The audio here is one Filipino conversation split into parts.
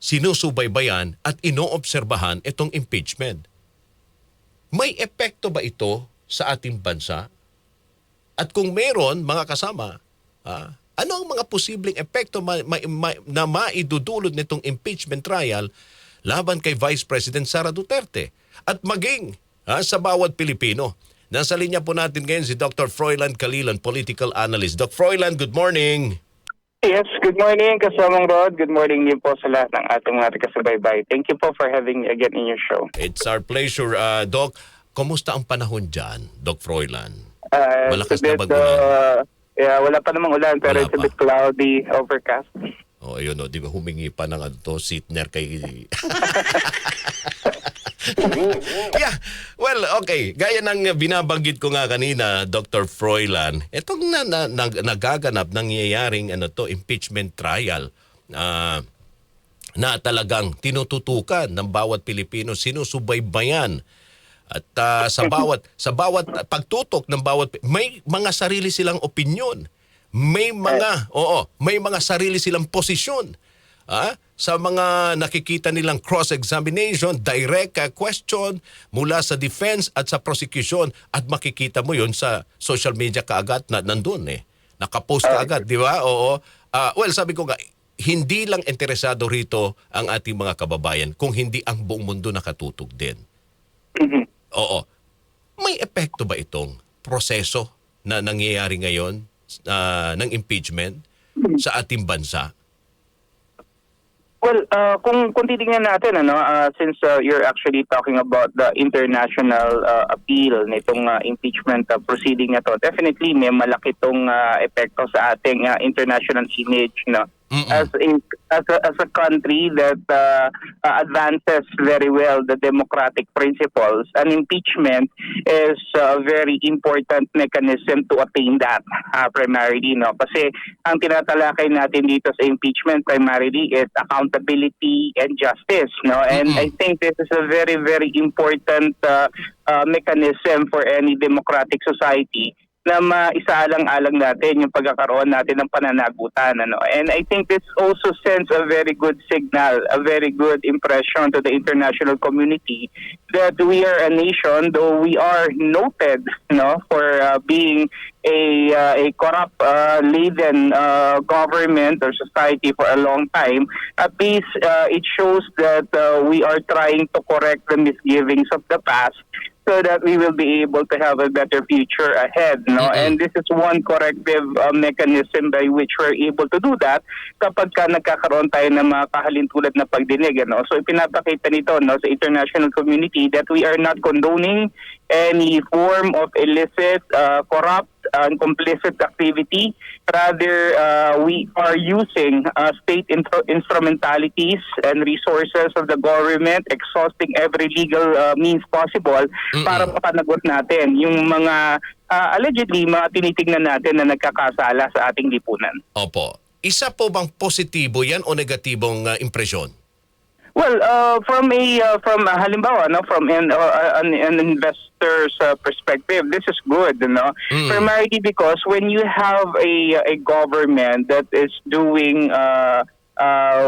sinusubaybayan at inoobserbahan itong impeachment. May epekto ba ito sa ating bansa? At kung meron, mga kasama, ano ang mga posibleng epekto na maidudulot nitong impeachment trial laban kay Vice President Sara Duterte? At maging sa bawat Pilipino. Nasa linya po natin ngayon si Dr. Froilan Calilan, political analyst. Dr. Froilan, good morning. Yes, good morning, kasamang Rod. Good morning din po sa lahat ng ating mga taga-subaybay. Thank you po for having me again in your show. It's our pleasure, Doc. Kumusta ang panahon dyan, Doc Froilan? Malakas na bagulan. Wala pa namang ulan, pero it's a bit cloudy, overcast. Oh, ayun o, di ba humingi pa ng Sitner kay... Yeah, well, okay. Gaya ng binabanggit ko nga kanina, Dr. Froilan, itong nagaganap, nangyayaring impeachment trial na talagang tinututukan ng bawat Pilipino, sinusubaybayan. At sa bawat pagtutok ng bawat, may mga sarili silang opinyon. May mga sarili silang posisyon. Sa mga nakikita nilang cross-examination, direct question mula sa defense at sa prosecution, at makikita mo yun sa social media kaagad na nandun nakapost kaagad, di ba? Oo. Well, sabi ko nga, hindi lang interesado rito ang ating mga kababayan kung hindi ang buong mundo nakatutok din. Oo. May epekto ba itong proseso na nangyayari ngayon ng impeachment sa ating bansa? Well, kung titingnan natin, since you're actually talking about the international appeal nitong impeachment proceeding na to, definitely may malaki itong epekto sa ating international image, as a country that advances very well the democratic principles. An impeachment is a very important mechanism to attain that primarily, kasi ang tinatalakay natin dito sa impeachment primarily is accountability and justice, and I think this is a very, very important mechanism for any democratic society na maisaalang-alang natin yung pagkakaroon natin ng pananagutan. And I think this also sends a very good signal, a very good impression to the international community that we are a nation, though we are noted for being a corrupt, laden government or society for a long time. At least it shows that we are trying to correct the misgivings of the past, so that we will be able to have a better future ahead. And this is one corrective mechanism by which we're able to do that kapag nagkakaroon tayo ng mga kahalintulad na pagdinig. So ipinapakita nito sa international community that we are not condoning any form of illicit, corrupt, and complicit activity. Rather, we are using state instrumentalities and resources of the government, exhausting every legal means possible para mapanagot natin yung mga allegedly mga tinitingnan natin na nagkakasala sa ating lipunan. Opo. Isa po bang positibo yan o negatibong impresyon? Well, from halimbawa, from an investor's perspective, this is good, primarily because when you have a government that is doing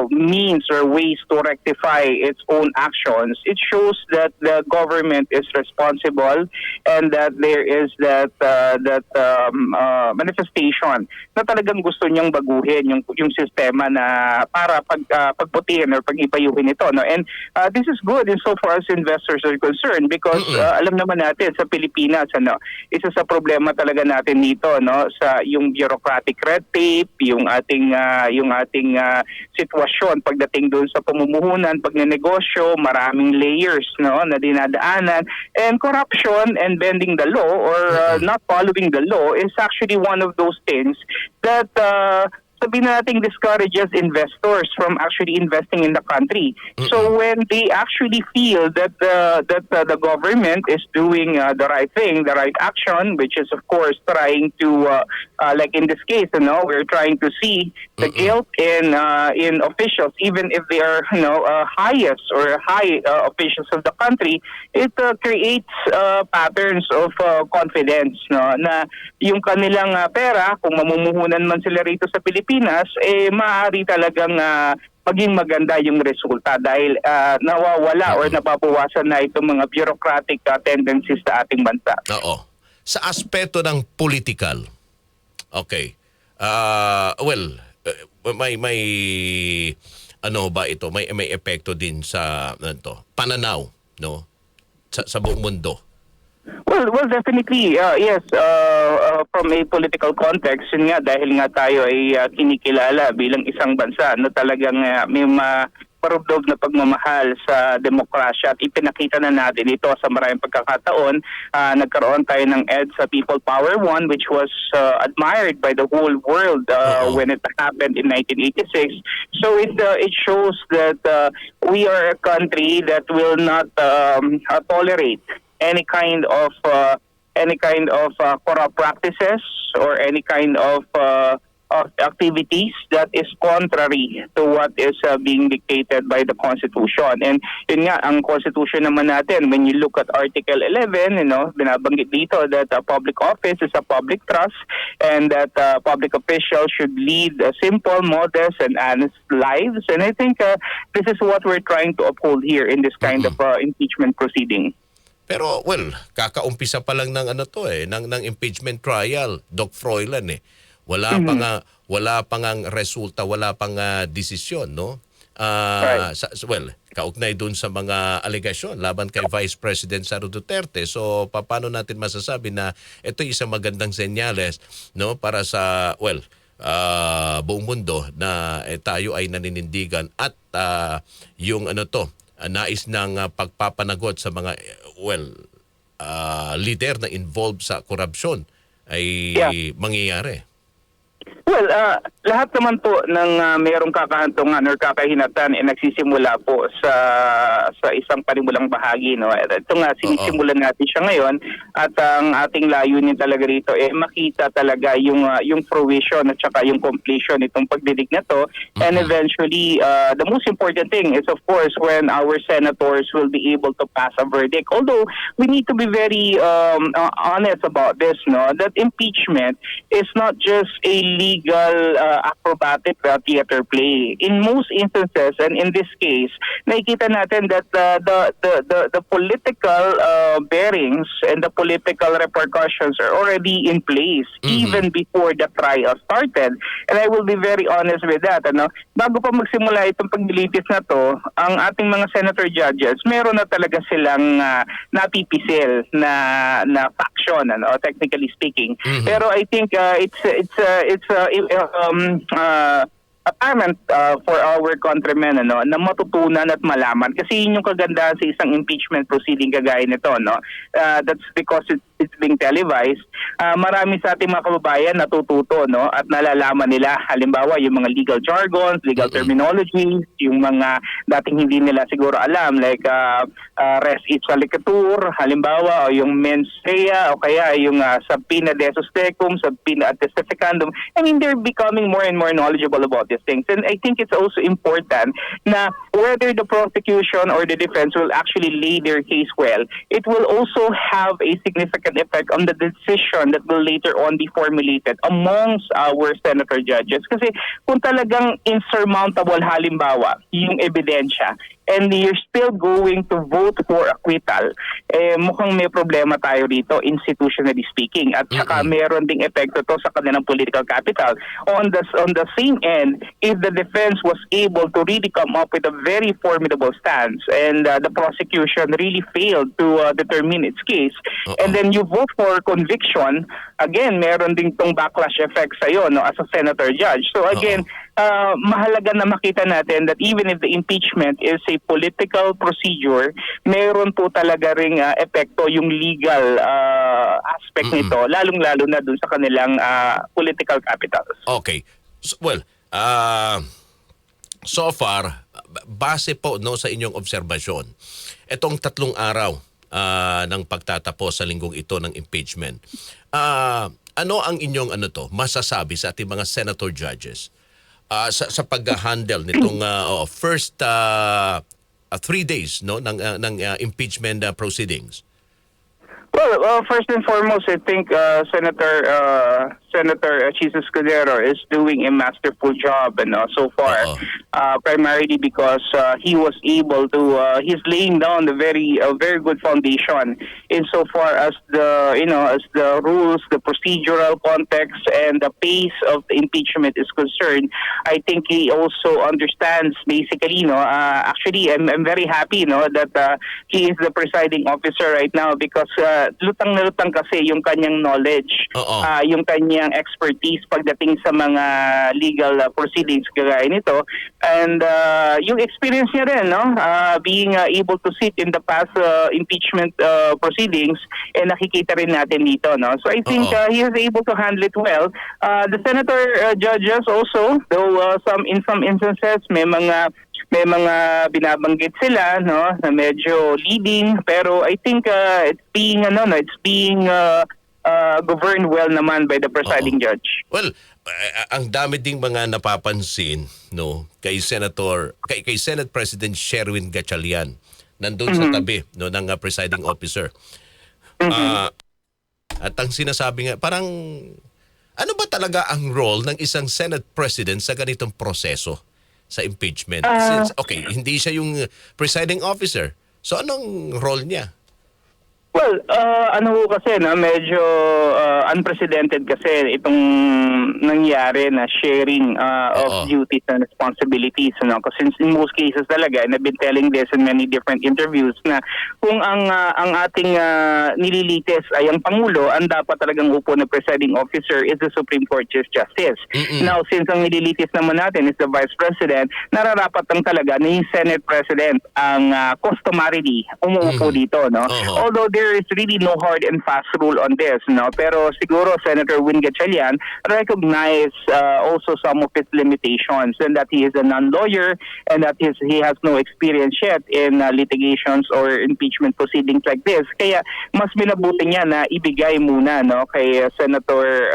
means or ways to rectify its own actions, it shows that the government is responsible and that there is that manifestation na talagang gusto niyang baguhin yung sistema na para pagputihin or pag-ibayuhin ito. And this is good in so far as investors are concerned because alam naman natin sa Pilipinas, isa sa problema talaga natin dito, sa yung bureaucratic red tape, yung ating sitwasyon pagdating doon sa pamumuhunan, pagnenegosyo, maraming layers na dinadaanan, and corruption and bending the law or not following the law is actually one of those things that sabihin natin discourages investors from actually investing in the country. So when they actually feel that the government is doing the right thing, the right action, which is of course trying to like in this case, we're trying to see the guilt in officials, even if they are highest or high officials of the country, it creates patterns of confidence, na yung kanilang pera, kung mamumuhunan man sila rito sa Pilipinas, maaari talagang maging maganda yung resulta dahil nawawala or nababawasan na itong mga bureaucratic tendencies sa ating bansa. Oo. Sa aspeto ng political, okay. May ano ba ito? May epekto din sa pananaw, no? Sa buong mundo. Well, definitely, yes. From a political context, yun nga, dahil nga tayo ay kinikilala bilang isang bansa na talagang may parubdob na pagmamahal sa demokrasya at ipinakita na natin ito sa maraming pagkakataon. Nagkaroon tayo ng EDSA People Power 1 which was admired by the whole world when it happened in 1986. So it shows that we are a country that will not tolerate any kind of corrupt practices or any kind of activities that is contrary to what is being dictated by the Constitution. And yun nga, ang Constitution naman natin, when you look at Article 11, binabanggit dito that public office is a public trust and that public officials should lead simple, modest, and honest lives. And I think this is what we're trying to uphold here in this kind of impeachment proceeding. Pero kakaumpisa pa lang ng ng impeachment trial, Doc Froilan Wala pa ngang resulta, wala pang desisyon, no? Right. Kaugnay dun sa mga alegasyon laban kay Vice President Sara Duterte. So paano natin masasabi na ito isang magandang senyales, no, para sa buong mundo na tayo ay naninindigan at yung nais ng pagpapanagot sa mga leader na involved sa korupsyon ay mangyayari. Well, lahat naman po ng mayroong kakahantungan or kakahinatan ay nagsisimula po sa isang panimulang bahagi, no. Ito nga sinisimulan natin siya ngayon at ang ating layunin talaga rito makita talaga yung fruition at saka yung completion itong pagdidig na to. And eventually the most important thing is of course when our senators will be able to pass a verdict. Although we need to be very honest about this, no, that impeachment is not just a legal acrobatic theater play. In most instances, and in this case, nakikita natin that the political bearings and the political repercussions are already in place even before the trial started. And I will be very honest with that. Bago pa magsimula itong paglilitis na to, ang ating mga senator judges, meron na talaga silang napipisil na faction, technically speaking. Pero I think it's apparent for our countrymen na matutunan at malaman kasi yun yung kagandahan sa isang impeachment proceeding kagaya nito, no. That's because it's being televised. Marami sa ating mga kababayan natututo, no, at nalalaman nila halimbawa yung mga legal jargons, legal terminology, yung mga dating hindi nila siguro alam like res ipsa ligatur halimbawa o yung mens rea o kaya yung subpoena desus tecum, subpoena ad testificandum. I mean, they're becoming more and more knowledgeable about these things. And I think it's also important na whether the prosecution or the defense will actually lay their case well, it will also have a significant effect on the decision that will later on be formulated amongst our senator judges. Kasi kung talagang insurmountable halimbawa yung ebidensya and you're still going to vote for acquittal, mukhang may problema tayo rito institutionally speaking. At saka meron ding epekto to sa kanilang political capital. On the same end, if the defense was able to really come up with a very formidable stance and the prosecution really failed to determine its case, and then you vote for conviction, again, meron ding tong backlash effect sa'yo, no, as a senator judge. So again, mahalaga na makita natin that even if the impeachment is a political procedure, meron po talaga ring epekto yung legal aspect nito, lalong-lalo na dun sa kanilang political capitals. Okay. So far, base po sa inyong obserbasyon, itong 3 araw ng pagtatapos sa linggong ito ng impeachment, ano ang inyong masasabi sa ating mga senator judges sa pag-handle nitong first 3 days ng impeachment proceedings? Well, first and foremost, I think Senator Jesus Escudero is doing a masterful job, and so far, Oo. primarily because he was able to he's laying down the very good foundation insofar as the rules, the procedural context, and the pace of the impeachment is concerned. I think he also understands basically, actually, I'm very happy, that he is the presiding officer right now because lutang na lutang kasi yung kanyang knowledge, Oo. yung kanyang expertise pagdating sa mga legal proceedings kagaya nito, and yung experience niya rin, being able to sit in the past impeachment proceedings, nakikita rin natin dito, so I think Oo. he is able to handle it well. The senator judges also, though in some instances may mga binabanggit sila, na medyo leading, pero I think it's being governed well naman by the presiding judge. Well, ang dami ding mga napapansin kay kay Senate President Sherwin Gatchalian nandun sa tabi ng presiding officer. At ang sinasabi nga parang ano ba talaga ang role ng isang Senate President sa ganitong proseso sa impeachment? Since, hindi siya yung presiding officer. So anong role niya? Well, kasi medyo unprecedented kasi itong nangyari na sharing of duties and responsibilities, kasi in most cases talaga, and I've been telling this in many different interviews, na kung ang ating nililitis ay ang Pangulo, ang dapat talagang upo na presiding officer is the Supreme Court Chief Justice. Now, since ang nililitis naman natin is the Vice President, nararapat lang talaga na yung Senate President ang customarily umuupo dito, Although there is really no hard and fast rule on this, pero siguro Senator Win Gatchalian recognize also some of its limitations, and that he is a non-lawyer, and that he has no experience yet in litigations or impeachment proceedings like this. Kaya mas minabuti niya na ibigay muna kay Senator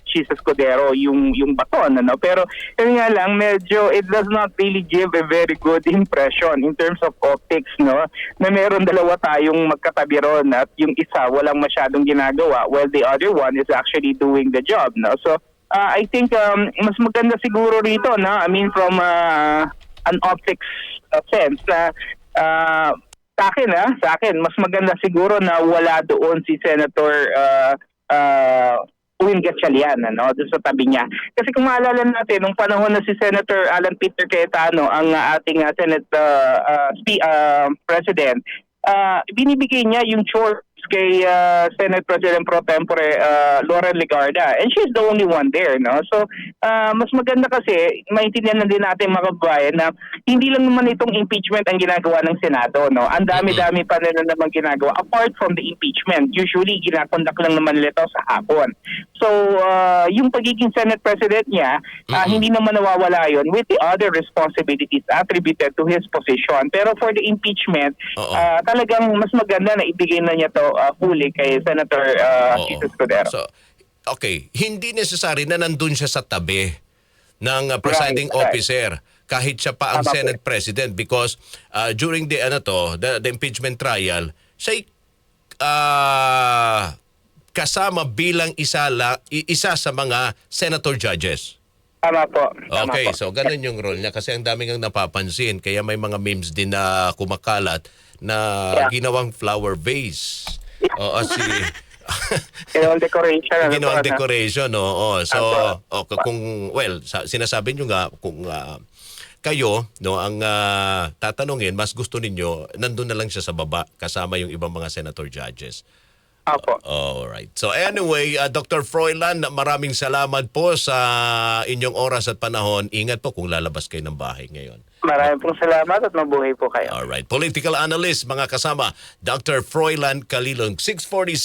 Jesus Escudero yung baton, pero yun nga lang, medyo it does not really give a very good impression in terms of optics, na meron dalawa tayong magkatabi ron at yung isa walang masyadong ginagawa while the other one is actually doing the job, so I think mas maganda siguro rito, I mean from an optics sense, sa akin mas maganda siguro na wala doon si Senator Win Gatchalian, doon sa tabi niya. Kasi kung maalala natin, nung panahon na si Senator Alan Peter Cayetano ang ating Senate President, binibigay niya yung chores kay Senate President Pro Tempore Lauren Legarda, and she's the only one there, so mas maganda kasi maintindihan na din natin mga kababayan na hindi lang naman itong impeachment ang ginagawa ng Senado, ang dami-dami pa na naman ginagawa apart from the impeachment. Usually ginakondak lang naman nila ito sa hapon, so yung pagiging Senate President niya, hindi naman nawawala yun with the other responsibilities attributed to his position. Pero for the impeachment, talagang mas maganda na ibigay na niya to fully kay Senator Jesus Escudero. So, hindi necessary na nandun siya sa tabi ng presiding officer kahit siya pa ang Senate President, because during the impeachment trial, siya kasama bilang isa sa mga senator judges. Tama po. So ganun yung role niya kasi ang daming ang napapansin, kaya may mga memes din na kumakalat na ginawang flower vase. Ginawang decoration. Ginawang decoration, So, sinasabi nyo nga kung kayo, ang tatanungin, mas gusto ninyo, nandun na lang siya sa baba kasama yung ibang mga senator judges. Apo. Alright. So anyway, Dr. Froilan, maraming salamat po sa inyong oras at panahon. Ingat po kung lalabas kayo ng bahay ngayon. Maraming pong salamat at mabuhay po kayo. Alright. Political analyst, mga kasama, Dr. Froilan Calilong, 647.